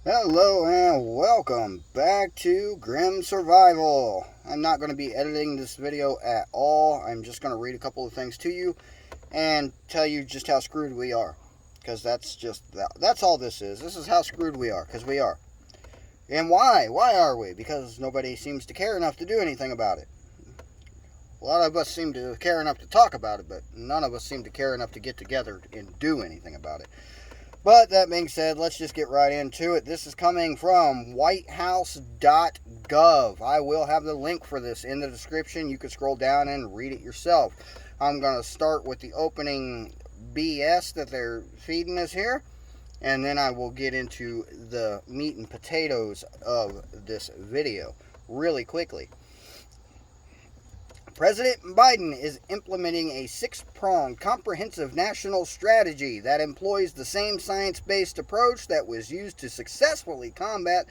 Hello and welcome back to Grim Survival. I'm not going to be editing this video at all. I'm just going to read a couple of things to you and tell you just how screwed we are. Because that's all this is. This is how screwed we are, because we are. And why? Why are we? Because nobody seems to care enough to do anything about it. A lot of us seem to care enough to talk about it, but none of us seem to care enough to get together and do anything about it. But that being said, let's just get right into it. This is coming from whitehouse.gov. I will have the link for this in the description. You can scroll down and read it yourself. I'm going to start with the opening BS that they're feeding us here, and then I will get into the meat and potatoes of this video really quickly. President Biden is implementing a six-pronged comprehensive national strategy that employs the same science-based approach that was used to successfully combat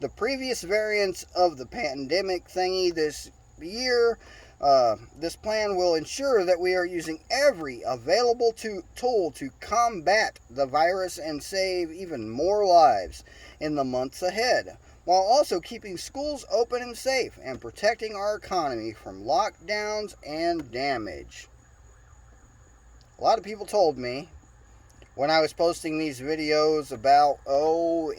the previous variants of the pandemic thingy this year. This plan will ensure that we are using every available tool to combat the virus and save even more lives in the months ahead, while also keeping schools open and safe and protecting our economy from lockdowns and damage. A lot of people told me when I was posting these videos about,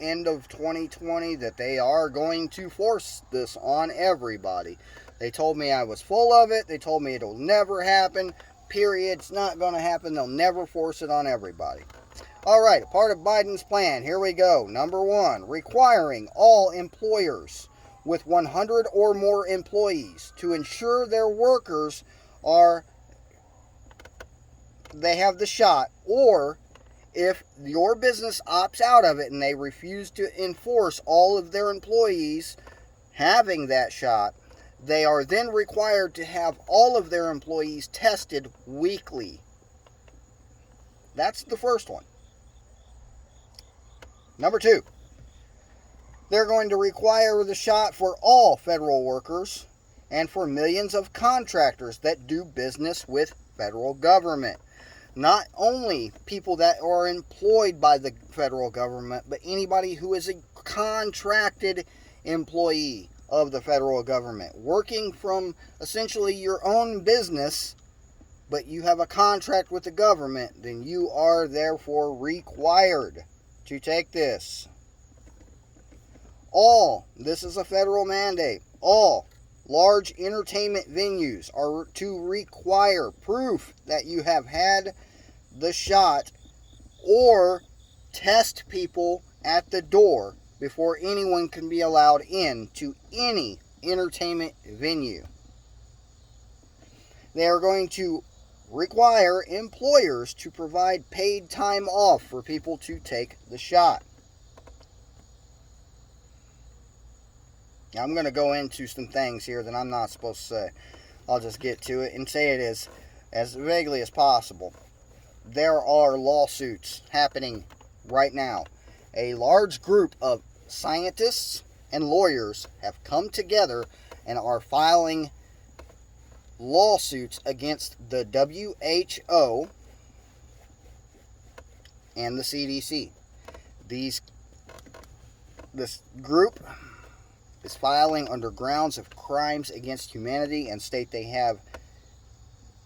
end of 2020, that they are going to force this on everybody. They told me I was full of it. They told me it'll never happen. Period. It's not going to happen. They'll never force it on everybody. All right, part of Biden's plan. Here we go. Number one, requiring all employers with 100 or more employees to ensure their workers they have the shot, or if your business opts out of it and they refuse to enforce all of their employees having that shot, they are then required to have all of their employees tested weekly. That's the first one. Number two, they're going to require the shot for all federal workers and for millions of contractors that do business with federal government. Not only people that are employed by the federal government, but anybody who is a contracted employee of the federal government, working from essentially your own business, but you have a contract with the government, then you are therefore required to take this. This is a federal mandate, all large entertainment venues are to require proof that you have had the shot or test people at the door before anyone can be allowed in to any entertainment venue. They are going to require employers to provide paid time off for people to take the shot. Now, I'm going to go into some things here that I'm not supposed to say. I'll just get to it and say it as vaguely as possible. There are lawsuits happening right now. A large group of scientists and lawyers have come together and are filing lawsuits against the WHO and the CDC. This group is filing under grounds of crimes against humanity and state they have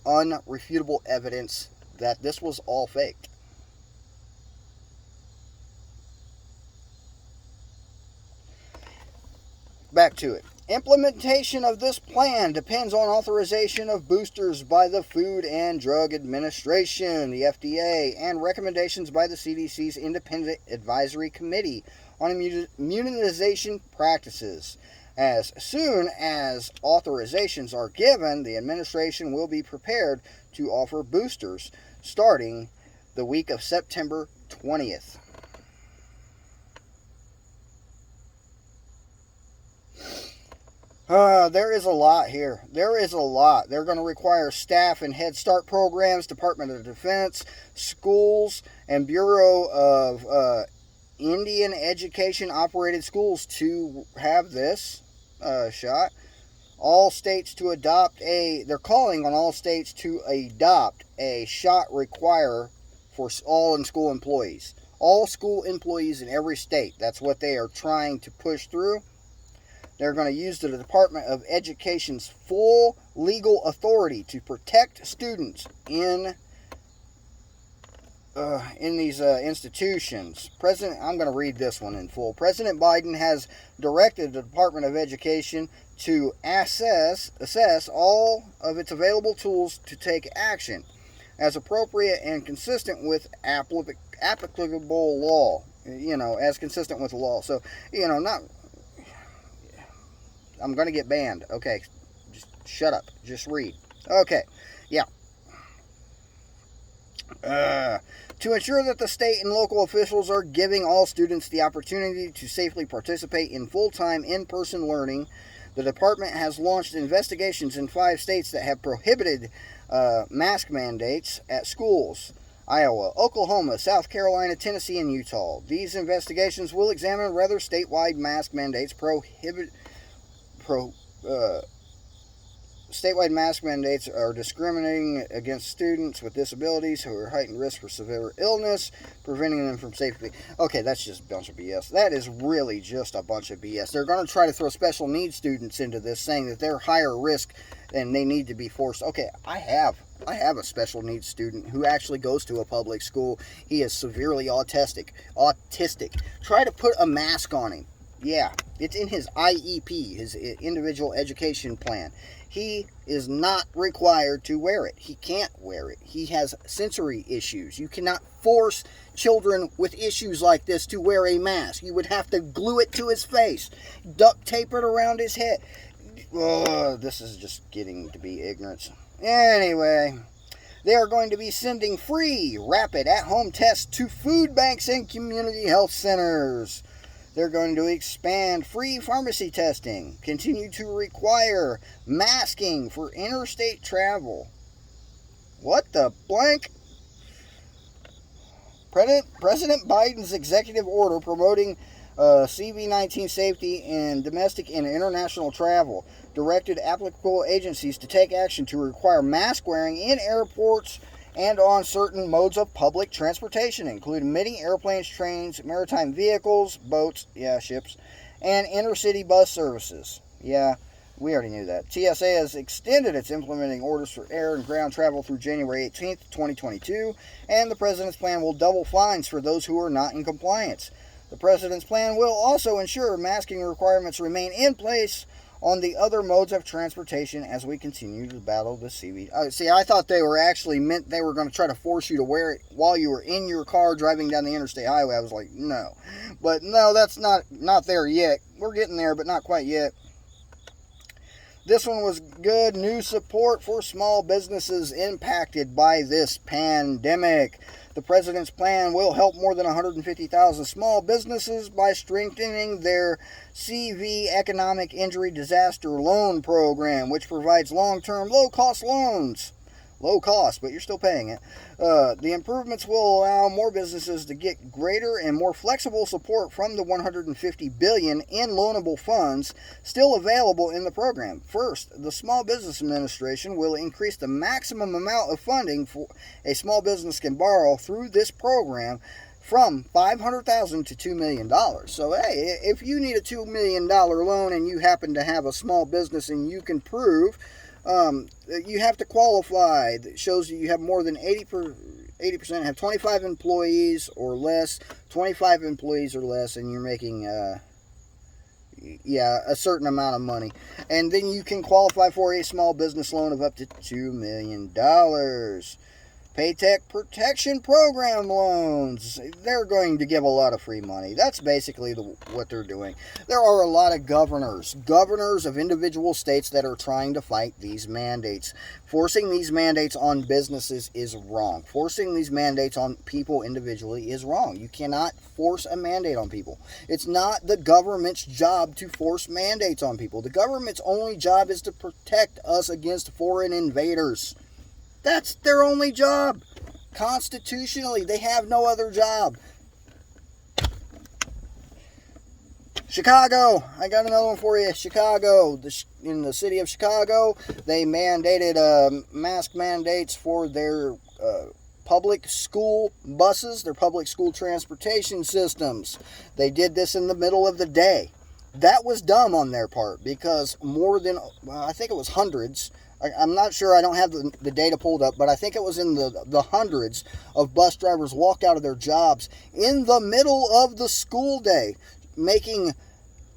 unrefutable evidence that this was all faked. Back to it. Implementation of this plan depends on authorization of boosters by the Food and Drug Administration, the FDA, and recommendations by the CDC's Independent Advisory Committee on Immunization Practices. As soon as authorizations are given, the administration will be prepared to offer boosters starting the week of September 20th. There is a lot here. There is a lot. They're going to require staff and Head Start programs, Department of Defense, schools, and Bureau of Indian Education operated schools to have this shot. All states to they're calling on all states to adopt a shot require for all in-school employees. all school employees in every state. That's what they are trying to push through. They're going to use the Department of Education's full legal authority to protect students in these institutions. I'm going to read this one in full. President Biden has directed the Department of Education to assess all of its available tools to take action as appropriate and consistent with applicable law. As consistent with the law. So, not. I'm going to get banned. Okay, just shut up. Just read. Okay, yeah. To ensure that the state and local officials are giving all students the opportunity to safely participate in full-time in-person learning, the department has launched investigations in 5 states that have prohibited mask mandates at schools: Iowa, Oklahoma, South Carolina, Tennessee, and Utah. These investigations will examine whether statewide mask mandates statewide mask mandates are discriminating against students with disabilities who are heightened risk for severe illness, preventing them from safely. Okay, that's just a bunch of BS. That is really just a bunch of BS. They're going to try to throw special needs students into this, saying that they're higher risk and they need to be forced. Okay, I have a special needs student who actually goes to a public school. He is severely autistic. Try to put a mask on him. Yeah, it's in his IEP, his individual education plan. He is not required to wear it. He can't wear it. He has sensory issues. You cannot force children with issues like this to wear a mask. You would have to glue it to his face, duct tape it around his head. This is just getting to be ignorance. Anyway, they are going to be sending free, rapid, at-home tests to food banks and community health centers. They're going to expand free pharmacy testing, continue to require masking for interstate travel. What the blank? President Biden's executive order promoting CV-19 safety in domestic and international travel directed applicable agencies to take action to require mask wearing in airports and on certain modes of public transportation, including many airplanes, trains, maritime vehicles, boats, ships, and intercity bus services. Yeah, we already knew that. TSA has extended its implementing orders for air and ground travel through January 18th, 2022, and the president's plan will double fines for those who are not in compliance. The president's plan will also ensure masking requirements remain in place on the other modes of transportation as we continue to battle the CV. See, I thought they were actually meant they were going to try to force you to wear it while you were in your car driving down the interstate highway. I was like, no. But no, that's not there yet. We're getting there, but not quite yet. This one was good. New support for small businesses impacted by this pandemic. The president's plan will help more than 150,000 small businesses by strengthening their CV Economic Injury Disaster Loan Program, which provides long-term, low-cost loans. Low cost, but you're still paying it. The improvements will allow more businesses to get greater and more flexible support from the $150 billion in loanable funds still available in the program. First, the Small Business Administration will increase the maximum amount of funding for a small business can borrow through this program from $500,000 to $2 million. So, hey, if you need a $2 million loan and you happen to have a small business and you can prove you have to qualify. That shows you have more than 80%, have 25 employees or less, 25 employees or less, and you're making a certain amount of money. And then you can qualify for a small business loan of up to $2 million. Paycheck Protection Program loans. They're going to give a lot of free money. That's basically what they're doing. There are a lot of governors of individual states that are trying to fight these mandates. Forcing these mandates on businesses is wrong. Forcing these mandates on people individually is wrong. You cannot force a mandate on people. It's not the government's job to force mandates on people. The government's only job is to protect us against foreign invaders. That's their only job. Constitutionally, they have no other job. Chicago. I got another one for you. Chicago. In the city of Chicago, they mandated mask mandates for their public school buses, their public school transportation systems. They did this in the middle of the day. That was dumb on their part because more than, well, I think it was hundreds. I'm not sure, I don't have the data pulled up, but I think it was in the hundreds of bus drivers walked out of their jobs in the middle of the school day, making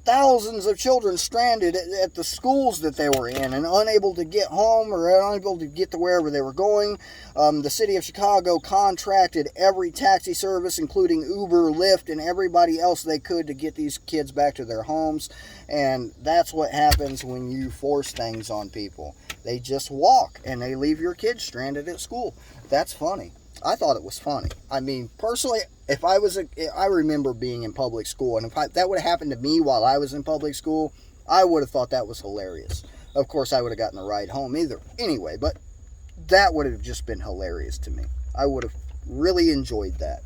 thousands of children stranded at the schools that they were in and unable to get home or unable to get to wherever they were going. The city of Chicago contracted every taxi service, including Uber, Lyft, and everybody else they could to get these kids back to their homes. And that's what happens when you force things on people. They just walk and they leave your kids stranded at school. That's funny. I thought it was funny. I mean, personally, if I remember being in public school, and if that would have happened to me while I was in public school, I would have thought that was hilarious. Of course, I would have gotten a ride home either. Anyway, but that would have just been hilarious to me. I would have really enjoyed that.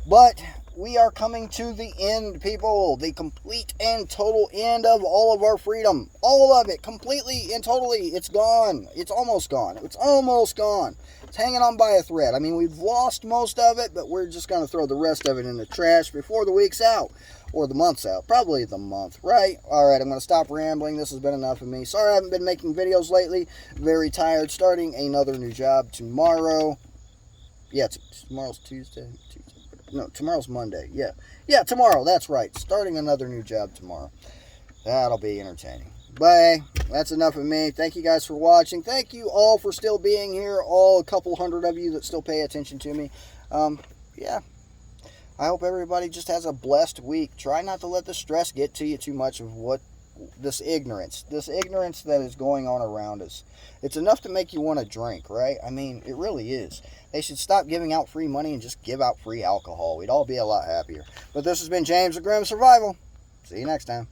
But we are coming to the end, people. The complete and total end of all of our freedom. All of it, completely and totally. It's gone. It's almost gone. It's almost gone. It's hanging on by a thread. I mean, we've lost most of it, but we're just going to throw the rest of it in the trash before the week's out. Or the month's out. Probably the month, right? Alright, I'm going to stop rambling. This has been enough of me. Sorry I haven't been making videos lately. Very tired. Starting another new job tomorrow. Yeah, tomorrow's Tuesday. No, tomorrow's Monday. Yeah, tomorrow. That's right. Starting another new job tomorrow. That'll be entertaining. But hey, that's enough of me. Thank you guys for watching. Thank you all for still being here. All a couple hundred of you that still pay attention to me. Yeah. I hope everybody just has a blessed week. Try not to let the stress get to you too much of what this ignorance that is going on around us. It's enough to make you want to drink, right? I mean, it really is. They should stop giving out free money and just give out free alcohol. We'd all be a lot happier. But this has been James the Grim Survival. See you next time.